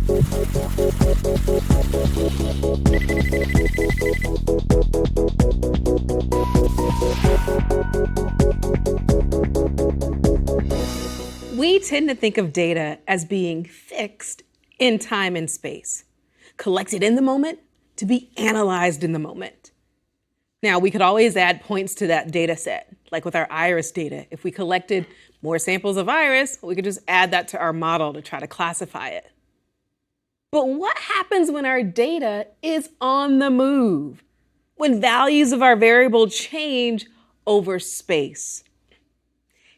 We tend to think of data as being fixed in time and space, collected in the moment to be analyzed in the moment. Now, we could always add points to that data set, like with our iris data. If we collected more samples of iris, we could just add that to our model to try to classify it. But what happens when our data is on the move? When values of our variable change over space?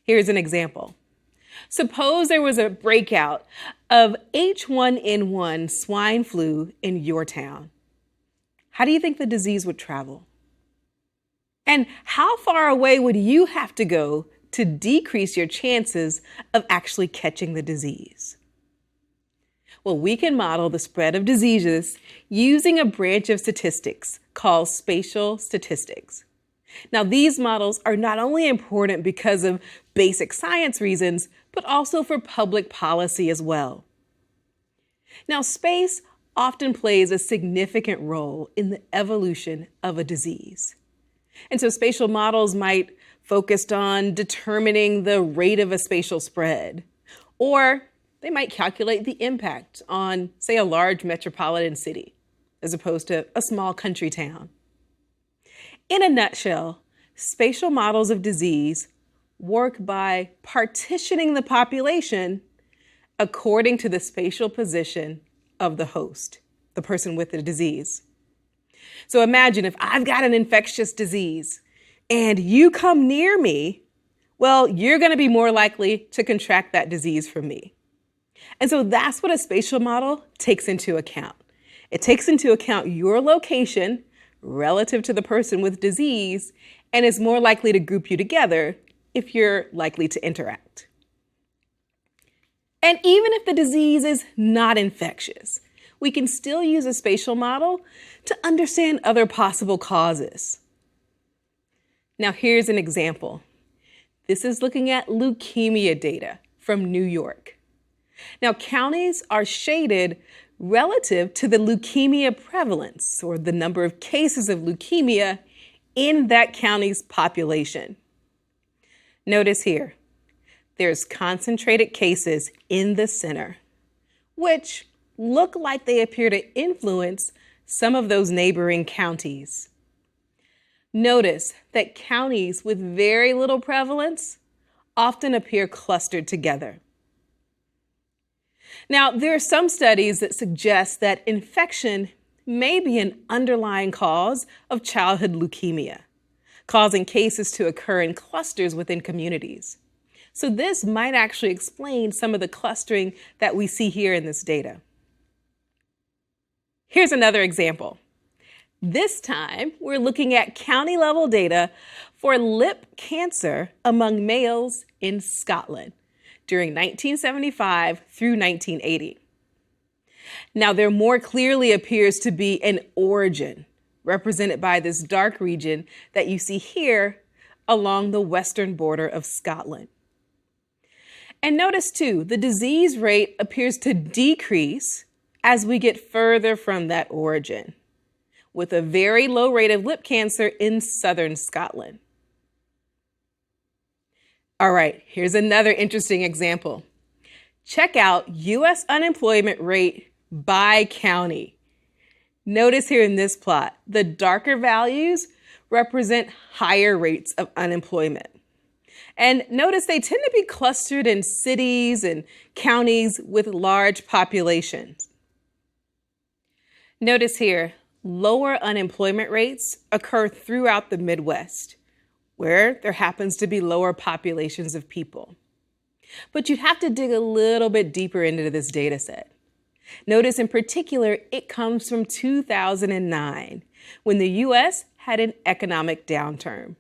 Here's an example. Suppose there was a breakout of H1N1 swine flu in your town. How do you think the disease would travel? And how far away would you have to go to decrease your chances of actually catching the disease? Well, we can model the spread of diseases using a branch of statistics called spatial statistics. Now, these models are not only important because of basic science reasons, but also for public policy as well. Now, space often plays a significant role in the evolution of a disease. And so spatial models might focus on determining the rate of a spatial spread, or they might calculate the impact on, say, a large metropolitan city, as opposed to a small country town. In a nutshell, spatial models of disease work by partitioning the population according to the spatial position of the host, the person with the disease. So imagine if I've got an infectious disease and you come near me, well, you're going to be more likely to contract that disease from me. And so that's what a spatial model takes into account. It takes into account your location relative to the person with disease and is more likely to group you together if you're likely to interact. And even if the disease is not infectious, we can still use a spatial model to understand other possible causes. Now, here's an example. This is looking at leukemia data from New York. Now, counties are shaded relative to the leukemia prevalence, or the number of cases of leukemia in that county's population. Notice here, there's concentrated cases in the center, which look like they appear to influence some of those neighboring counties. Notice that counties with very little prevalence often appear clustered together. Now, there are some studies that suggest that infection may be an underlying cause of childhood leukemia, causing cases to occur in clusters within communities. So this might actually explain some of the clustering that we see here in this data. Here's another example. This time, we're looking at county-level data for lip cancer among males in Scotland during 1975 through 1980. Now, there more clearly appears to be an origin, represented by this dark region that you see here along the western border of Scotland. And notice too, the disease rate appears to decrease as we get further from that origin, with a very low rate of lip cancer in southern Scotland. All right, here's another interesting example. Check out U.S. unemployment rate by county. Notice here in this plot, the darker values represent higher rates of unemployment. And notice they tend to be clustered in cities and counties with large populations. Notice here, lower unemployment rates occur throughout the Midwest, where there happens to be lower populations of people. But you'd have to dig a little bit deeper into this data set. Notice in particular, it comes from 2009, when the U.S. had an economic downturn.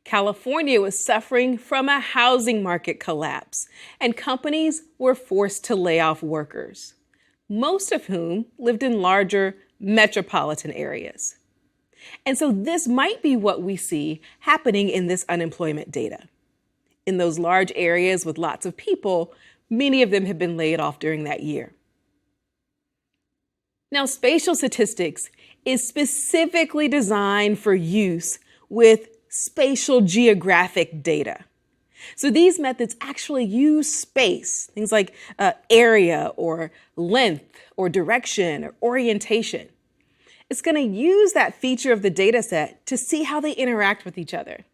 California was suffering from a housing market collapse, and companies were forced to lay off workers, most of whom lived in larger metropolitan areas. And so this might be what we see happening in this unemployment data. In those large areas with lots of people, many of them have been laid off during that year. Now, spatial statistics is specifically designed for use with spatial geographic data. So these methods actually use space, things like area or length or direction or orientation. It's going to use that feature of the data set to see how they interact with each other.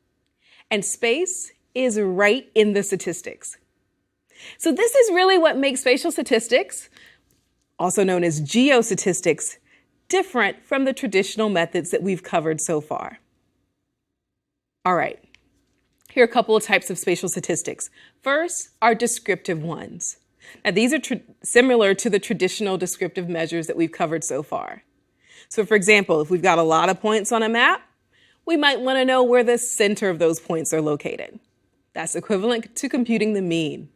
And space is right in the statistics. So this is really what makes spatial statistics, also known as geostatistics, different from the traditional methods that we've covered so far. All right, here are a couple of types of spatial statistics. First are descriptive ones. Now these are similar to the traditional descriptive measures that we've covered so far. So for example, if we've got a lot of points on a map, we might want to know where the center of those points are located. That's equivalent to computing the mean.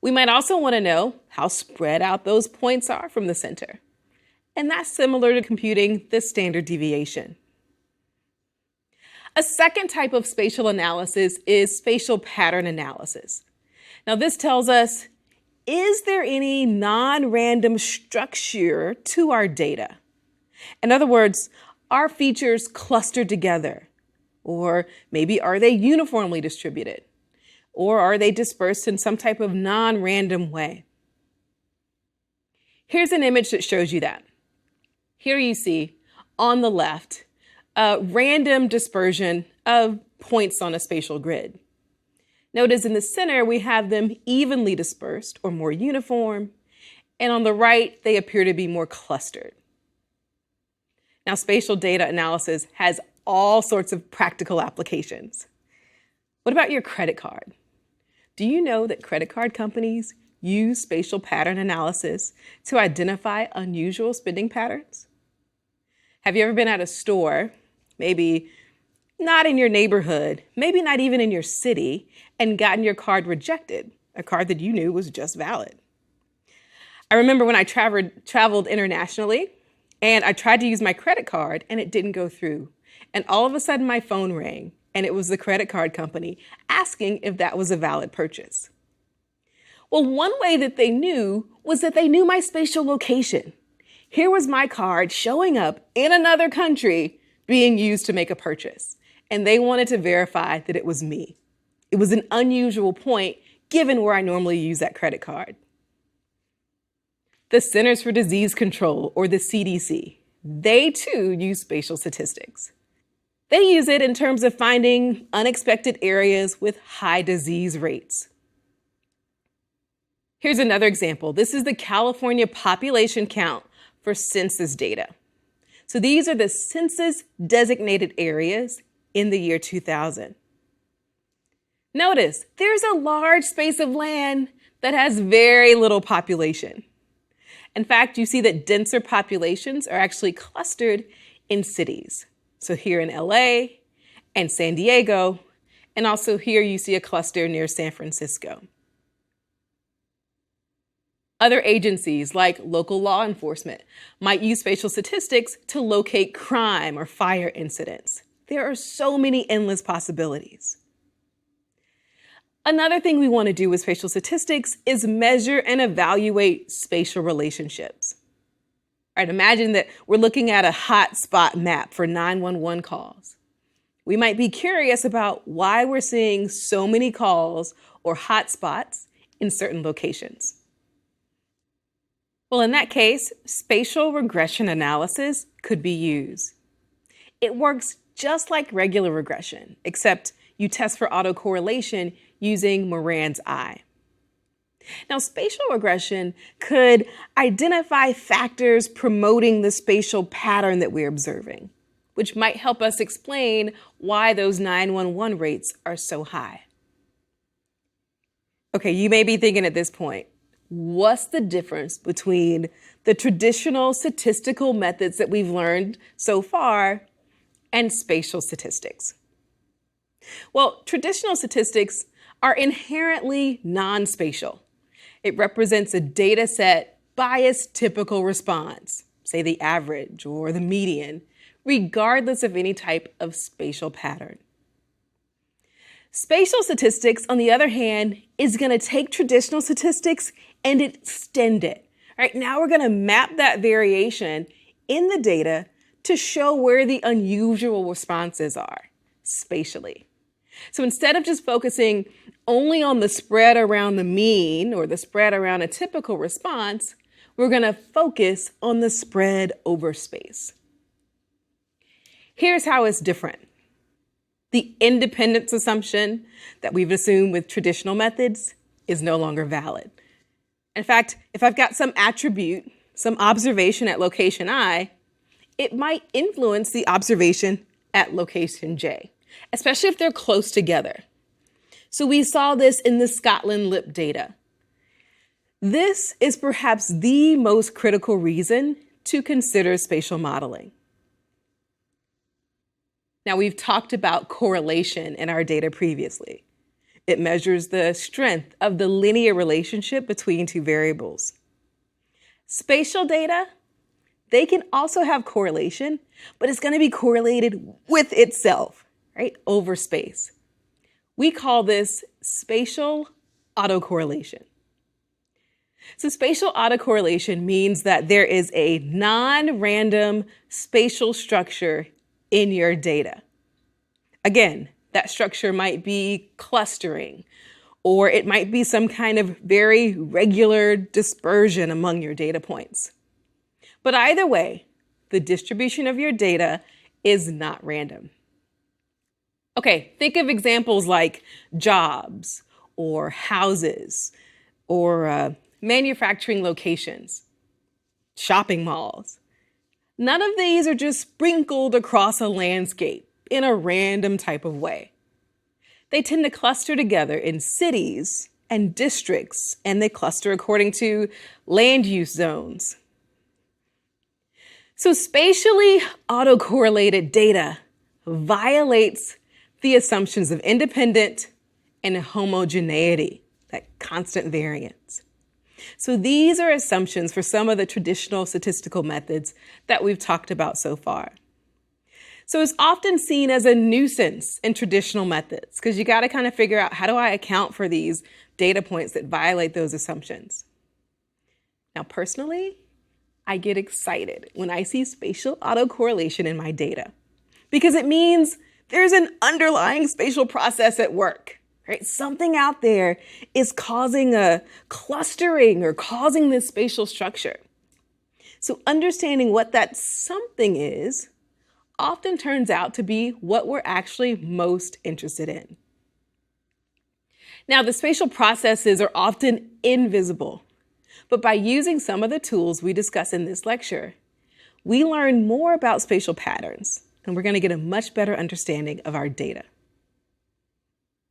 We might also want to know how spread out those points are from the center. And that's similar to computing the standard deviation. A second type of spatial analysis is spatial pattern analysis. Now this tells us, is there any non-random structure to our data? In other words, are features clustered together? Or maybe are they uniformly distributed? Or are they dispersed in some type of non-random way? Here's an image that shows you that. Here you see on the left a random dispersion of points on a spatial grid. Notice in the center we have them evenly dispersed or more uniform, and on the right they appear to be more clustered. Now, spatial data analysis has all sorts of practical applications. What about your credit card? Do you know that credit card companies use spatial pattern analysis to identify unusual spending patterns? Have you ever been at a store, maybe not in your neighborhood, maybe not even in your city, and gotten your card rejected, a card that you knew was just valid? I remember when I traveled internationally, and I tried to use my credit card and it didn't go through. And all of a sudden my phone rang and it was the credit card company asking if that was a valid purchase. Well, one way that they knew was that they knew my spatial location. Here was my card showing up in another country being used to make a purchase. And they wanted to verify that it was me. It was an unusual point given where I normally use that credit card. The Centers for Disease Control, or the CDC, they too use spatial statistics. They use it in terms of finding unexpected areas with high disease rates. Here's another example. This is the California population count for census data. So these are the census designated areas in the year 2000. Notice there's a large space of land that has very little population. In fact, you see that denser populations are actually clustered in cities. So here in LA and San Diego, and also here you see a cluster near San Francisco. Other agencies like local law enforcement might use spatial statistics to locate crime or fire incidents. There are so many endless possibilities. Another thing we want to do with spatial statistics is measure and evaluate spatial relationships. All right, imagine that we're looking at a hotspot map for 911 calls. We might be curious about why we're seeing so many calls or hotspots in certain locations. Well, in that case, spatial regression analysis could be used. It works just like regular regression, except you test for autocorrelation using Morans I. Now, spatial regression could identify factors promoting the spatial pattern that we're observing, which might help us explain why those 911 rates are so high. Okay, you may be thinking at this point, what's the difference between the traditional statistical methods that we've learned so far and spatial statistics? Well, traditional statistics are inherently non-spatial. It represents a data set biased typical response, say the average or the median, regardless of any type of spatial pattern. Spatial statistics, on the other hand, is going to take traditional statistics and extend it, All right, now we're going to map that variation in the data to show where the unusual responses are spatially. So instead of just focusing only on the spread around the mean or the spread around a typical response, we're going to focus on the spread over space. Here's how it's different. The independence assumption that we've assumed with traditional methods is no longer valid. In fact, if I've got some attribute, some observation at location I, it might influence the observation at location J, especially if they're close together. So we saw this in the Scotland LIP data. This is perhaps the most critical reason to consider spatial modeling. Now, we've talked about correlation in our data previously. It measures the strength of the linear relationship between two variables. Spatial data, they can also have correlation, but it's going to be correlated with itself, right, over space. We call this spatial autocorrelation. So spatial autocorrelation means that there is a non-random spatial structure in your data. Again, that structure might be clustering, or it might be some kind of very regular dispersion among your data points. But either way, the distribution of your data is not random. Okay, think of examples like jobs or houses or manufacturing locations, shopping malls. None of these are just sprinkled across a landscape in a random type of way. They tend to cluster together in cities and districts, and they cluster according to land use zones. So spatially autocorrelated data violates the assumptions of independent and homogeneity, that constant variance. So these are assumptions for some of the traditional statistical methods that we've talked about so far. So it's often seen as a nuisance in traditional methods because you got to kind of figure out, how do I account for these data points that violate those assumptions? Now, personally, I get excited when I see spatial autocorrelation in my data because it means there's an underlying spatial process at work, right? Something out there is causing a clustering or causing this spatial structure. So understanding what that something is often turns out to be what we're actually most interested in. Now, the spatial processes are often invisible, but by using some of the tools we discuss in this lecture, we learn more about spatial patterns, and we're going to get a much better understanding of our data.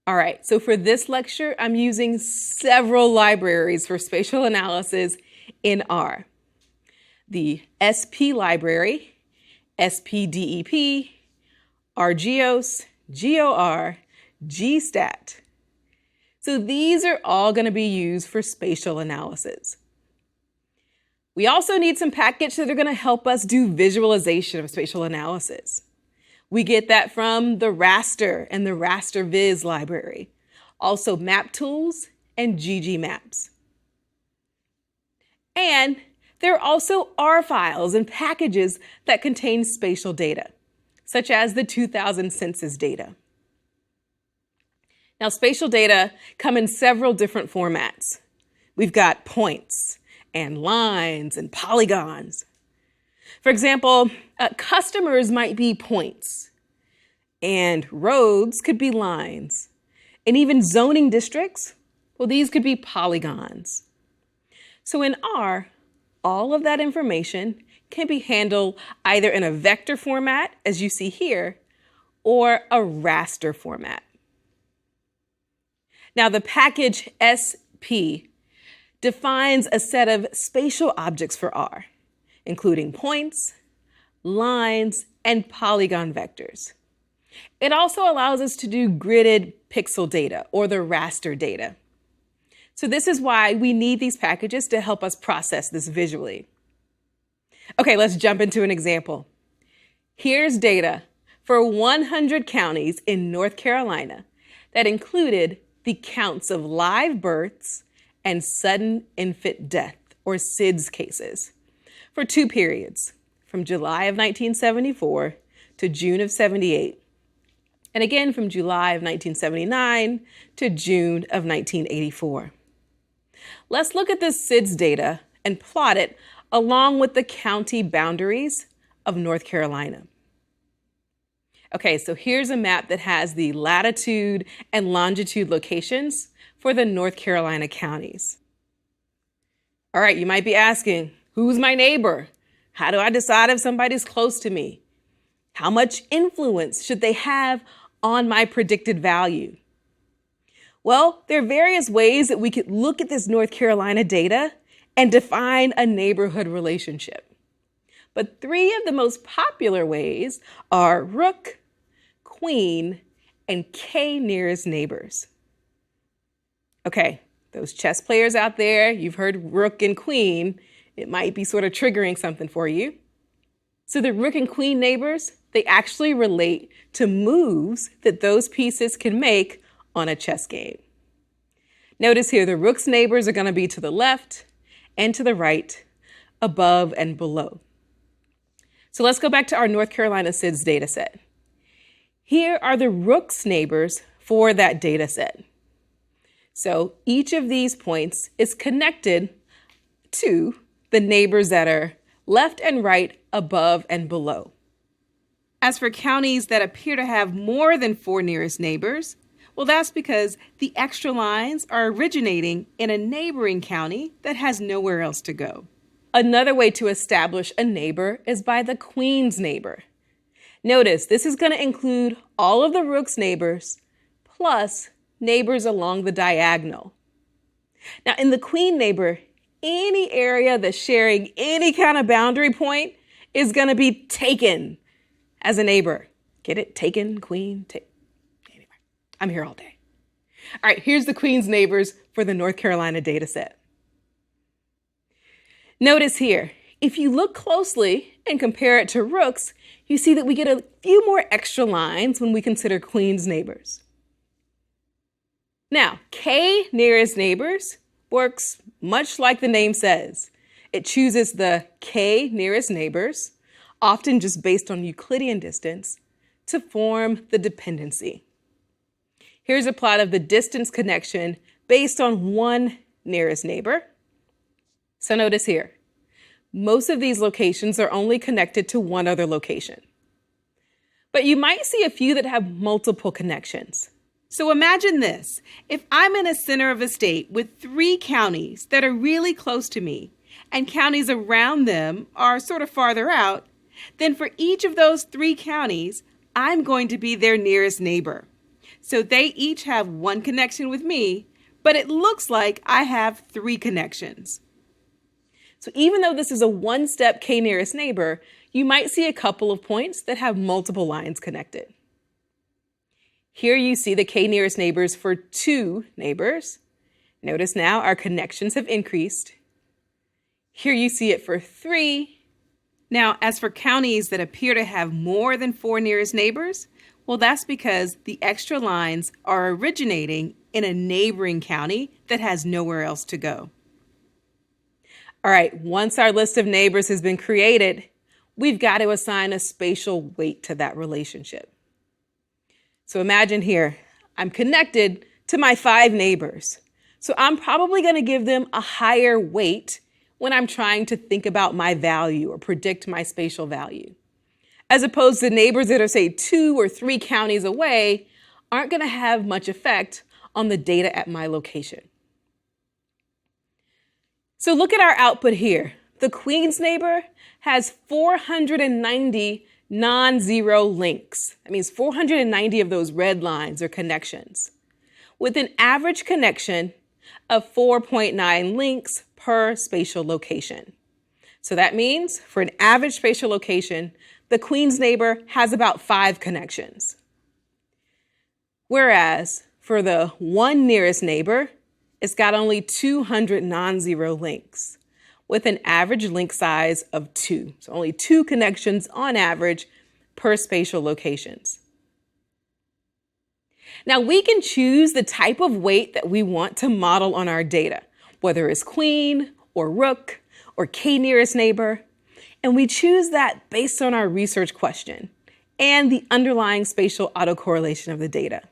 All right, so for this lecture, I'm using several libraries for spatial analysis in R. The SP library, SPDEP, RGEOS, GOR, GStat. So these are all going to be used for spatial analysis. We also need some packages that are going to help us do visualization of spatial analysis. We get that from the raster and the raster viz library, also map tools and ggmaps. And there are also R files and packages that contain spatial data, such as the 2000 census data. Now, spatial data come in several different formats. We've got points and lines and polygons. For example, customers might be points, and roads could be lines, and even zoning districts, well, these could be polygons. So in R, all of that information can be handled either in a vector format, as you see here, or a raster format. Now, the package SP defines a set of spatial objects for R, including points, lines, and polygon vectors. It also allows us to do gridded pixel data, or the raster data. So this is why we need these packages to help us process this visually. Okay, let's jump into an example. Here's data for 100 counties in North Carolina that included the counts of live births and sudden infant death or SIDS cases, for 2 periods, from July of 1974 to June of 78, and again from July of 1979 to June of 1984. Let's look at this SIDS data and plot it along with the county boundaries of North Carolina. Okay, so here's a map that has the latitude and longitude locations for the North Carolina counties. All right, you might be asking, who's my neighbor? How do I decide if somebody's close to me? How much influence should they have on my predicted value? Well, there are various ways that we could look at this North Carolina data and define a neighborhood relationship. But 3 of the most popular ways are rook, queen, and K nearest neighbors. Okay, those chess players out there, you've heard rook and queen. It might be sort of triggering something for you. So the rook and queen neighbors, they actually relate to moves that those pieces can make on a chess game. Notice here, the rook's neighbors are going to be to the left and to the right, above and below. So let's go back to our North Carolina SIDS data set. Here are the rook's neighbors for that data set. So each of these points is connected to the neighbors that are left and right, above and below. As for counties that appear to have more than 4 nearest neighbors, well, that's because the extra lines are originating in a neighboring county that has nowhere else to go. Another way to establish a neighbor is by the queen's neighbor. Notice this is going to include all of the rook's neighbors plus neighbors along the diagonal. Now, in the queen neighbor, any area that's sharing any kind of boundary point is going to be taken as a neighbor. Get it? Taken, queen, anyway, I'm here all day. All right, here's the queen's neighbors for the North Carolina data set. Notice here, if you look closely and compare it to rooks, you see that we get a few more extra lines when we consider queen's neighbors. Now, K nearest neighbors works much like the name says. It chooses the K nearest neighbors, often just based on Euclidean distance, to form the dependency. Here's a plot of the distance connection based on one nearest neighbor. So notice here, most of these locations are only connected to one other location. But you might see a few that have multiple connections. So imagine this. If I'm in a center of a state with 3 counties that are really close to me and counties around them are sort of farther out, then for each of those 3 counties, I'm going to be their nearest neighbor. So they each have 1 connection with me, but it looks like I have 3 connections. So even though this is a one-step K nearest neighbor, you might see a couple of points that have multiple lines connected. Here you see the K nearest neighbors for 2 neighbors. Notice now our connections have increased. Here you see it for 3. Now, as for counties that appear to have more than 4 nearest neighbors, well, that's because the extra lines are originating in a neighboring county that has nowhere else to go. All right, once our list of neighbors has been created, we've got to assign a spatial weight to that relationship. So imagine here, I'm connected to my 5 neighbors. So I'm probably going to give them a higher weight when I'm trying to think about my value or predict my spatial value. As opposed to neighbors that are, say, 2 or 3 counties away aren't going to have much effect on the data at my location. So look at our output here. The queen's neighbor has 490 non-zero links. That means 490 of those red lines are connections, with an average connection of 4.9 links per spatial location. So that means for an average spatial location, the queen's neighbor has about 5 connections. Whereas for the 1 nearest neighbor, it's got only 200 non-zero links, with an average link size of 2. So only 2 connections on average per spatial locations. Now we can choose the type of weight that we want to model on our data, whether it's queen or rook, or k nearest neighbor, and we choose that based on our research question and the underlying spatial autocorrelation of the data.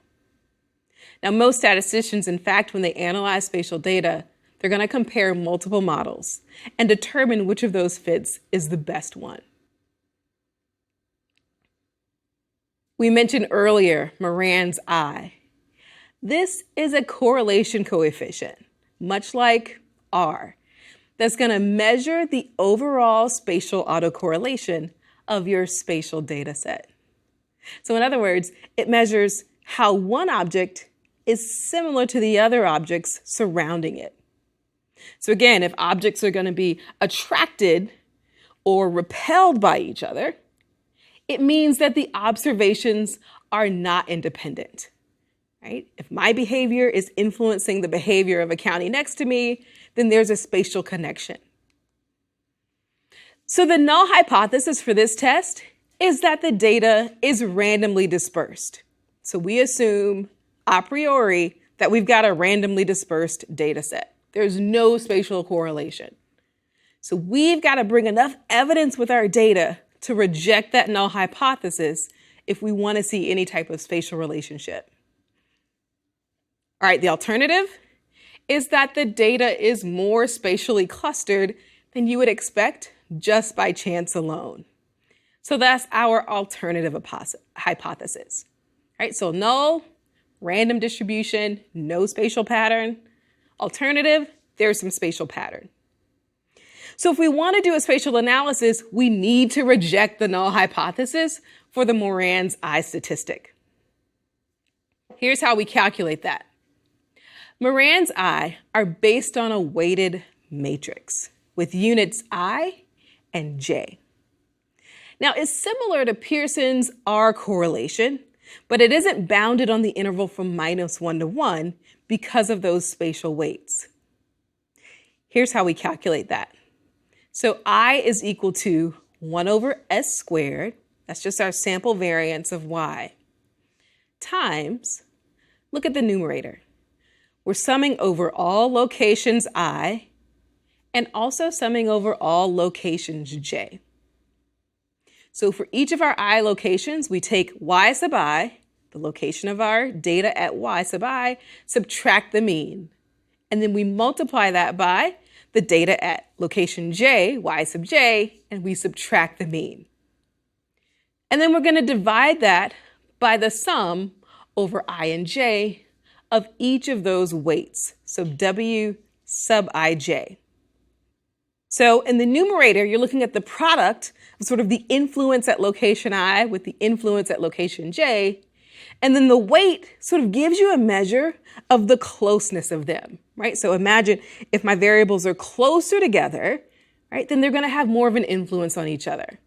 Now, most statisticians, in fact, when they analyze spatial data, they're going to compare multiple models and determine which of those fits is the best one. We mentioned earlier Morans I. This is a correlation coefficient, much like R, that's going to measure the overall spatial autocorrelation of your spatial data set. So in other words, it measures how one object is similar to the other objects surrounding it. So again, if objects are going to be attracted or repelled by each other, it means that the observations are not independent, right? If my behavior is influencing the behavior of a county next to me, then there's a spatial connection. So the null hypothesis for this test is that the data is randomly dispersed. So we assume a priori that we've got a randomly dispersed data set. There's no spatial correlation. So we've got to bring enough evidence with our data to reject that null hypothesis if we want to see any type of spatial relationship. All right, the alternative is that the data is more spatially clustered than you would expect just by chance alone. So that's our alternative hypothesis. All right, so null, random distribution, no spatial pattern. Alternative, there's some spatial pattern. So if we want to do a spatial analysis, we need to reject the null hypothesis for the Morans I statistic. Here's how we calculate that. Morans I are based on a weighted matrix with units I and j. Now, it's similar to Pearson's R correlation, but it isn't bounded on the interval from -1 to 1 because of those spatial weights. Here's how we calculate that. So I is equal to 1 over s squared, that's just our sample variance of y, times, look at the numerator. We're summing over all locations I and also summing over all locations j. So for each of our I locations, we take y sub I, the location of our data at y sub I, subtract the mean. And then we multiply that by the data at location j, y sub j, and we subtract the mean. And then we're going to divide that by the sum over I and j of each of those weights, so w sub ij. So in the numerator, you're looking at the product of sort of the influence at location I with the influence at location j, and then the weight sort of gives you a measure of the closeness of them, right? So imagine if my variables are closer together, right, then they're going to have more of an influence on each other.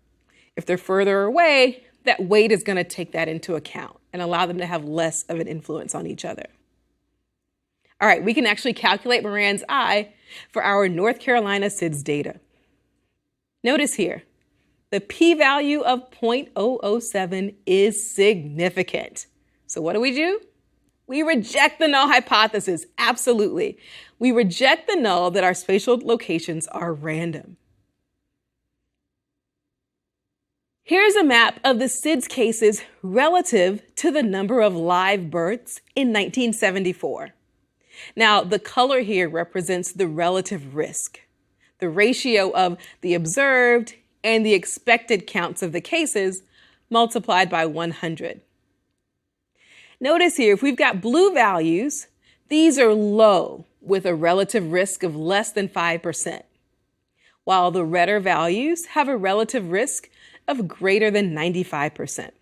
If they're further away, that weight is going to take that into account and allow them to have less of an influence on each other. All right, we can actually calculate Morans I for our North Carolina SIDS data. Notice here, the p-value of 0.007 is significant. So what do? We reject the null hypothesis, absolutely. We reject the null that our spatial locations are random. Here's a map of the SIDS cases relative to the number of live births in 1974. Now, the color here represents the relative risk, the ratio of the observed and the expected counts of the cases multiplied by 100. Notice here, if we've got blue values, these are low with a relative risk of less than 5%, while the redder values have a relative risk of greater than 95%.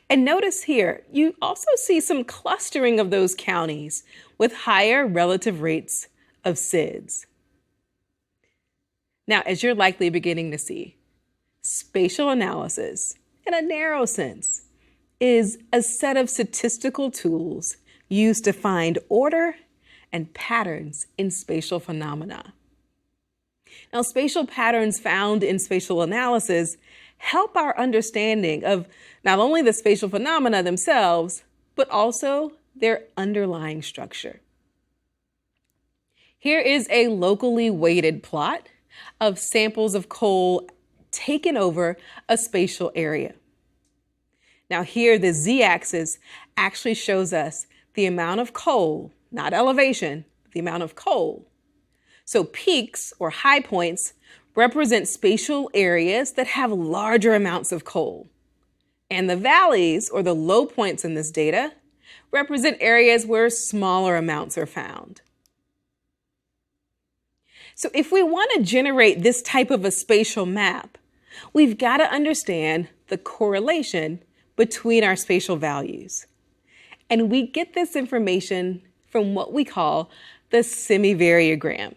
And notice here, you also see some clustering of those counties with higher relative rates of SIDS. Now, as you're likely beginning to see, spatial analysis, in a narrow sense, is a set of statistical tools used to find order and patterns in spatial phenomena. Now, spatial patterns found in spatial analysis help our understanding of not only the spatial phenomena themselves, but also their underlying structure. Here is a locally weighted plot of samples of coal taken over a spatial area. Now here, the z-axis actually shows us the amount of coal, not elevation, the amount of coal. So peaks or high points represent spatial areas that have larger amounts of coal. And the valleys, or the low points in this data, represent areas where smaller amounts are found. So if we want to generate this type of a spatial map, we've got to understand the correlation between our spatial values. And we get this information from what we call the Semivariogram.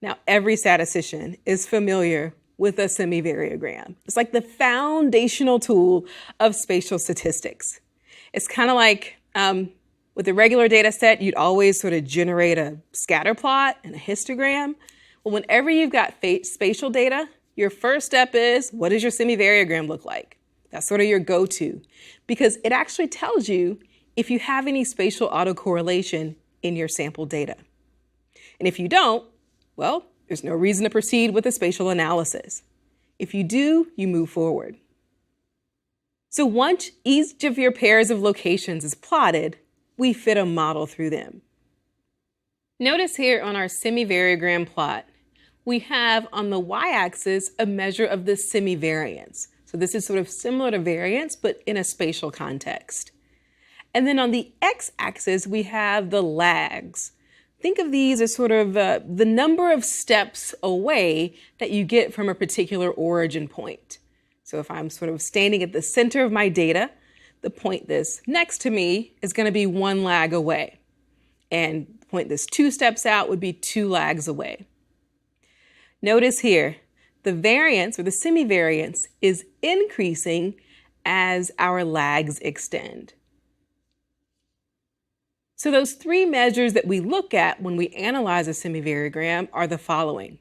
Now, every statistician is familiar with a Semivariogram. It's like the foundational tool of spatial statistics. It's kind of like with a regular data set, you'd always sort of generate a scatter plot and a histogram. Well, whenever you've got spatial data, your first step is, what does your Semivariogram look like? That's sort of your go-to, because it actually tells you if you have any spatial autocorrelation in your sample data. And if you don't, well, there's no reason to proceed with a spatial analysis. If you do, you move forward. So once each of your pairs of locations is plotted, we fit a model through them. Notice here on our Semivariogram plot, we have on the y-axis a measure of the semivariance. So this is sort of similar to variance, but in a spatial context. And then on the x-axis, we have the lags. Think of these as sort of the number of steps away that you get from a particular origin point. So if I'm sort of standing at the center of my data, the point that's next to me is going to be 1 lag away. And the point that's 2 steps out would be 2 lags away. Notice here, the variance or the semivariance is increasing as our lags extend. So those 3 measures that we look at when we analyze a semivariogram are the following.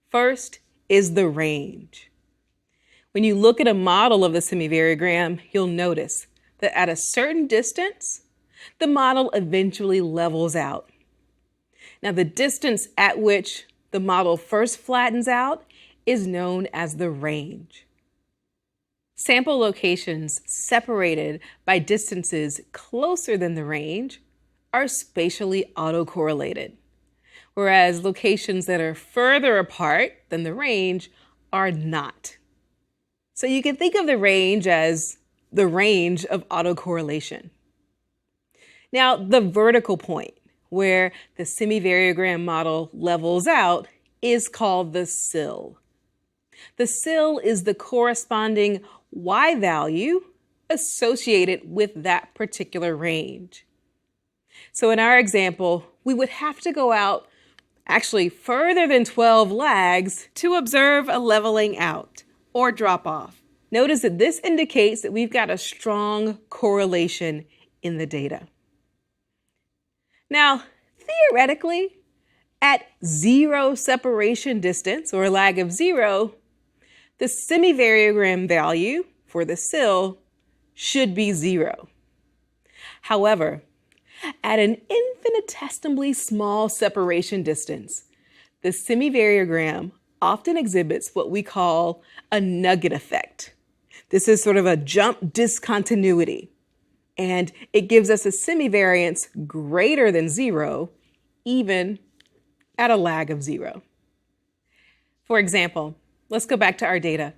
First is the range. When you look at a model of the semivariogram, you'll notice that at a certain distance, the model eventually levels out. Now, the distance at which the model first flattens out is known as the range. Sample locations separated by distances closer than the range are spatially autocorrelated, whereas locations that are further apart than the range are not. So you can think of the range as the range of autocorrelation. Now, the vertical point, where the semivariogram model levels out, is called the sill. The sill is the corresponding y value associated with that particular range. So in our example, we would have to go out actually further than 12 lags to observe a leveling out or drop off. Notice that this indicates that we've got a strong correlation in the data. Now, theoretically, at 0 separation distance or a lag of 0, the semivariogram value for the sill should be 0. However, at an infinitesimally small separation distance, the semivariogram often exhibits what we call a nugget effect. This is sort of a jump discontinuity, and it gives us a semivariance greater than 0, even at a lag of 0. For example, let's go back to our data.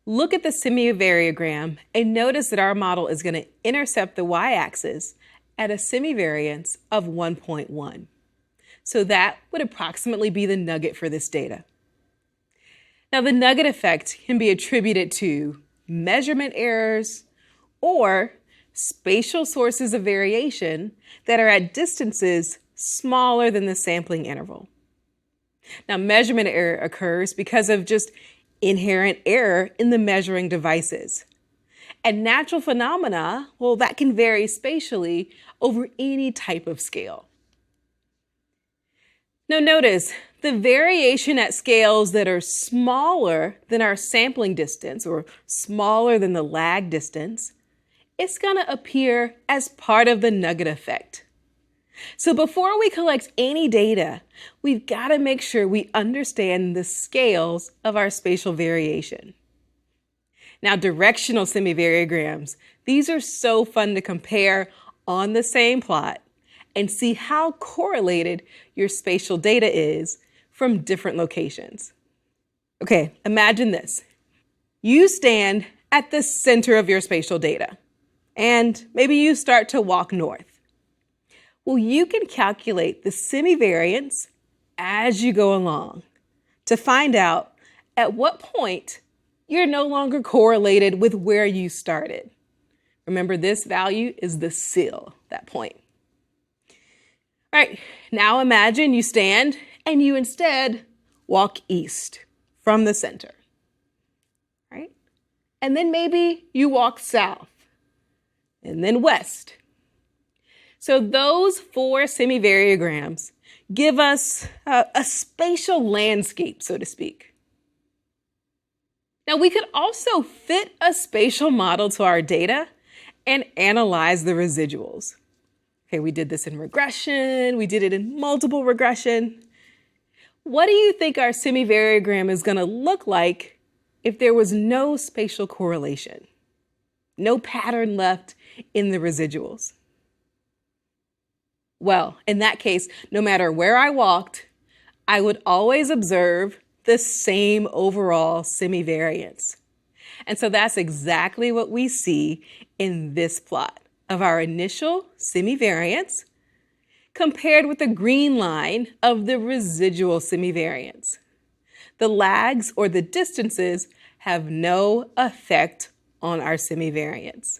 Look at the semivariogram and notice that our model is going to intercept the y-axis at a semivariance of 1.1. So that would approximately be the nugget for this data. Now, the nugget effect can be attributed to measurement errors or spatial sources of variation that are at distances smaller than the sampling interval. Now, measurement error occurs because of just inherent error in the measuring devices. And natural phenomena, well, that can vary spatially over any type of scale. Now notice, the variation at scales that are smaller than our sampling distance or smaller than the lag distance, it's going to appear as part of the nugget effect. So before we collect any data, we've got to make sure we understand the scales of our spatial variation. Now, directional semivariograms, these are so fun to compare on the same plot and see how correlated your spatial data is from different locations. Okay, imagine this. You stand at the center of your spatial data, and maybe you start to walk north. Well, you can calculate the semivariance as you go along to find out at what point you're no longer correlated with where you started. Remember, this value is the CIL, that point. All right, now imagine you stand and you instead walk east from the center, right? And then maybe you walk south and then west. So those 4 semivariograms give us a spatial landscape, so to speak. Now, we could also fit a spatial model to our data and analyze the residuals. Okay, we did this in regression, we did it in multiple regression. What do you think our semivariogram is going to look like if there was no spatial correlation? No pattern left in the residuals? Well, in that case, no matter where I walked, I would always observe the same overall semivariance. And so that's exactly what we see in this plot of our initial semivariance compared with the green line of the residual semivariance. The lags or the distances have no effect on our semivariance.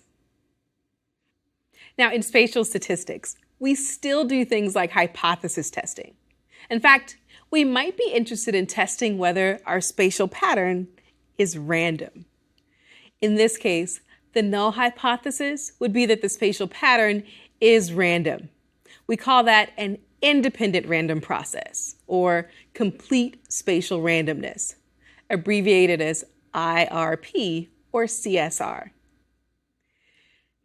Now, in spatial statistics, we still do things like hypothesis testing. In fact, we might be interested in testing whether our spatial pattern is random. In this case, the null hypothesis would be that the spatial pattern is random. We call that an independent random process, or complete spatial randomness, abbreviated as IRP or CSR.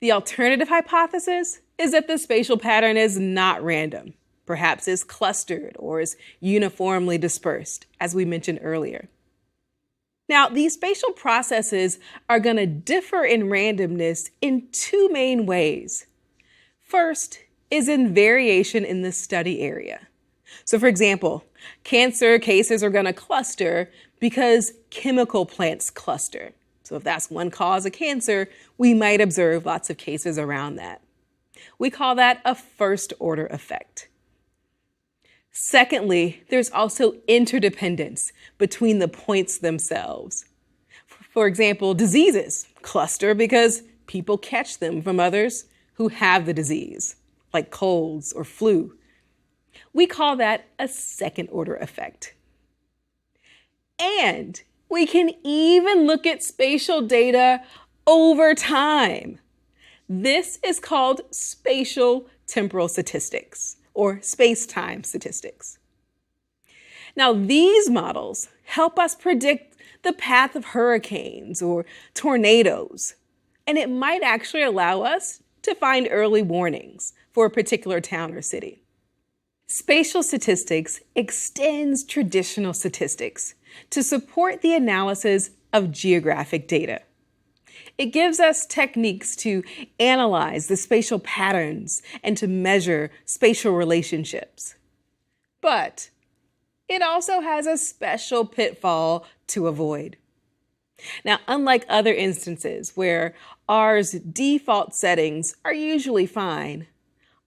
The alternative hypothesis is that the spatial pattern is not random, perhaps is clustered or is uniformly dispersed, as we mentioned earlier. Now, these spatial processes are going to differ in randomness in 2 main ways. First is in variation in the study area. So for example, cancer cases are going to cluster because chemical plants cluster. So if that's one cause of cancer, we might observe lots of cases around that. We call that a first-order effect. Secondly, there's also interdependence between the points themselves. For example, diseases cluster because people catch them from others who have the disease, like colds or flu. We call that a second-order effect. And we can even look at spatial data over time. This is called spatial temporal statistics, or space-time statistics. Now, these models help us predict the path of hurricanes or tornadoes, and it might actually allow us to find early warnings for a particular town or city. Spatial statistics extends traditional statistics to support the analysis of geographic data. It gives us techniques to analyze the spatial patterns and to measure spatial relationships. But it also has a special pitfall to avoid. Now, unlike other instances where R's default settings are usually fine,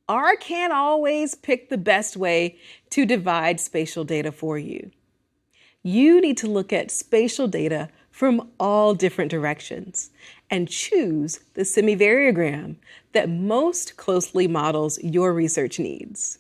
R can't always pick the best way to divide spatial data for you. You need to look at spatial data from all different directions and choose the semivariogram that most closely models your research needs.